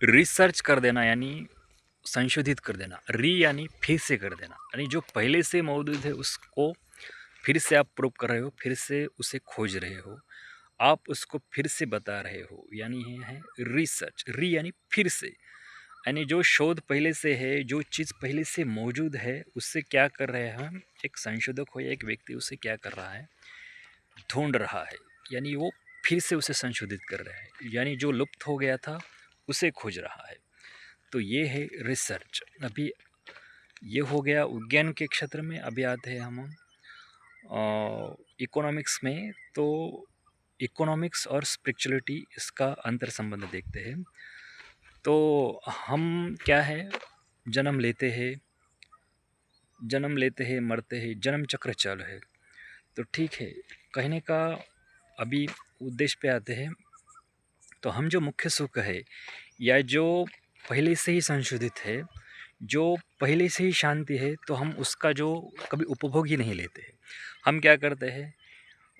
Research कर देना यानी संशोधित कर देना, यानी फिर से कर देना, यानी जो पहले से मौजूद है उसको फिर से आप प्रूव कर रहे हो, फिर से उसे खोज रहे हो, आप उसको फिर से बता रहे हो, यानी ये है रिसर्च। यानी फिर से, यानी जो शोध पहले से है, जो चीज़ पहले से मौजूद है, उससे क्या कर रहे हैं हम, एक संशोधक हो या एक व्यक्ति उसे क्या कर रहा है, ढूंढ रहा है, यानी वो फिर से उसे संशोधित कर रहा है, यानी जो लुप्त हो गया था उसे खोज रहा है। तो ये है रिसर्च। अभी ये हो गया विज्ञान के क्षेत्र में। अभी आते हैं हम इकोनॉमिक्स में। तो इकोनॉमिक्स और स्पिरिचुअलिटी, इसका अंतर संबंध देखते हैं। तो हम क्या है, जन्म लेते हैं, मरते हैं, जन्म चक्र चालू है। तो ठीक है, कहने का अभी उद्देश्य पे आते हैं। तो हम जो मुख्य सुख है, या जो पहले से ही संशोधित है, जो पहले से ही शांति है, तो हम उसका जो कभी उपभोग ही नहीं लेते हैं। हम क्या करते हैं,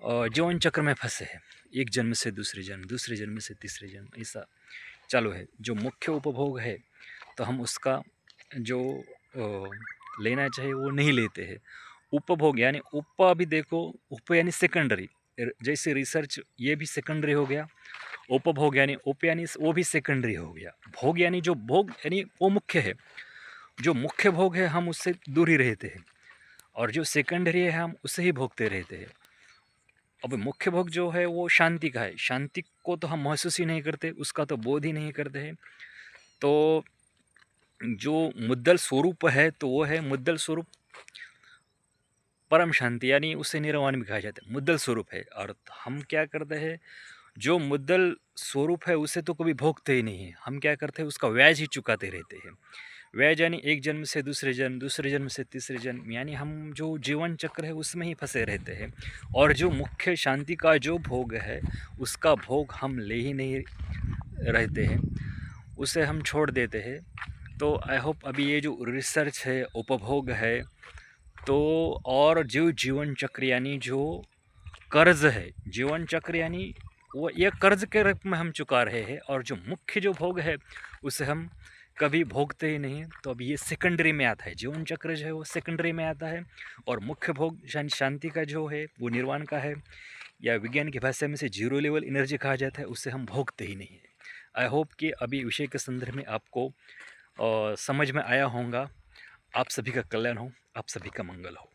जीवन चक्र में फंसे हैं, एक जन्म से दूसरे जन्म, दूसरे जन्म से तीसरे जन्म, ऐसा चालू है। जो मुख्य उपभोग है, तो हम उसका जो लेना चाहिए वो नहीं लेते हैं। उपभोग यानी अभी देखो, यानी सेकेंडरी, जैसे रिसर्च ये भी सेकेंडरी हो गया। उपभोग यानी यानी वो भी सेकेंडरी हो गया। भोग यानी जो भोग, यानी वो मुख्य है। जो मुख्य भोग है हम उससे दूर ही रहते हैं, और जो सेकेंडरी है हम उसे ही भोगते रहते हैं। अब मुख्य भोग जो है वो शांति का है, शांति को तो हम महसूस ही नहीं करते, उसका तो बोध ही नहीं करते हैं। तो जो मुद्दल स्वरूप है, तो वो है मुद्दल स्वरूप परम शांति, यानी उसे निर्वाण भी कहा जाता है, मुद्दल स्वरूप है। और हम क्या करते हैं, जो मुद्दल स्वरूप है उसे तो कभी भोगते ही नहीं है। हम क्या करते हैं, उसका व्याज ही चुकाते रहते हैं। व्याज यानी एक जन्म से दूसरे जन्म, दूसरे जन्म से तीसरे जन्म, यानी हम जो जीवन चक्र है उसमें ही फंसे रहते हैं। और जो मुख्य शांति का जो भोग है, उसका भोग हम ले ही नहीं रहते हैं, उसे हम छोड़ देते हैं। तो आई होप अभी ये जो रिसर्च है, उपभोग है, तो और जो जीवन चक्र यानी जो कर्ज है, जीवन चक्र यानी वो ये कर्ज के रूप में हम चुका रहे हैं, और जो मुख्य जो भोग है उसे हम कभी भोगते ही नहीं। तो अब ये सेकेंडरी में आता है, जीवन चक्र जो है वो सेकेंडरी में आता है, और मुख्य भोग शांति का जो है वो निर्वाण का है, या विज्ञान की भाषा में से जीरो लेवल एनर्जी कहा जाता है, उसे हम भोगते ही नहीं है। आई होप कि अभी विषय के संदर्भ में आपको समझ में आया होगा। आप सभी का कल्याण हो, आप सभी का मंगल हो।